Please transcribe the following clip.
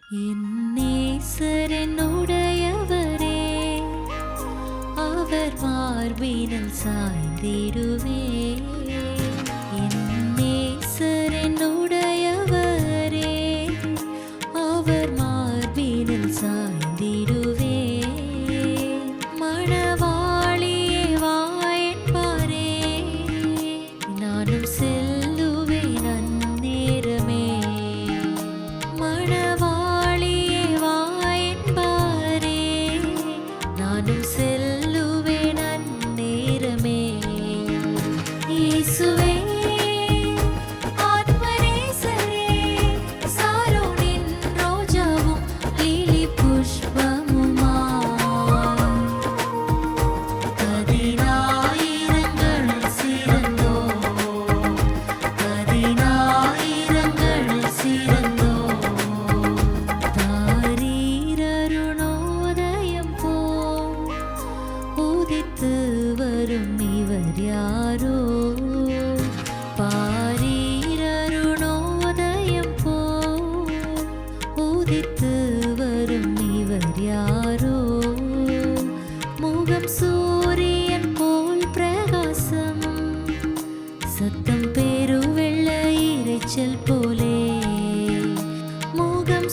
என் நேசர் என்னுடையவரே, அவர் மார்பினில் சாய்ந்திடுவே. என் நேசர் என்னுடையவரே, அவர் மார்பினில் சாய்ந்திடுவே. மணவாளியே வா என்பாரே, நானும் செல்லுவேன் அந்நேரமே. மணவாளியே வா என்பாரே, நானும் செல்லுவேன் அந்நேரமே. இயேசுவே ஆத்மநேசரே, சாரோனின் ரோஜாவும் லிலி புஷ்பமுமாய், பதினாயிரங்களில் சிறந்தோர், பதினாயிரங்களில் சிறந்தோர். தாரீரருணோதயம் போல் உதித்து வரும் இவர் யாரோ, பாரீரருணோதயம் போல் உதித்து வரும் இவர் யாரோ. முகம் சூரியன் போல் பிரகாசம், சத்தம் பெருவெள்ள இரைச்சல் போலே. முகம்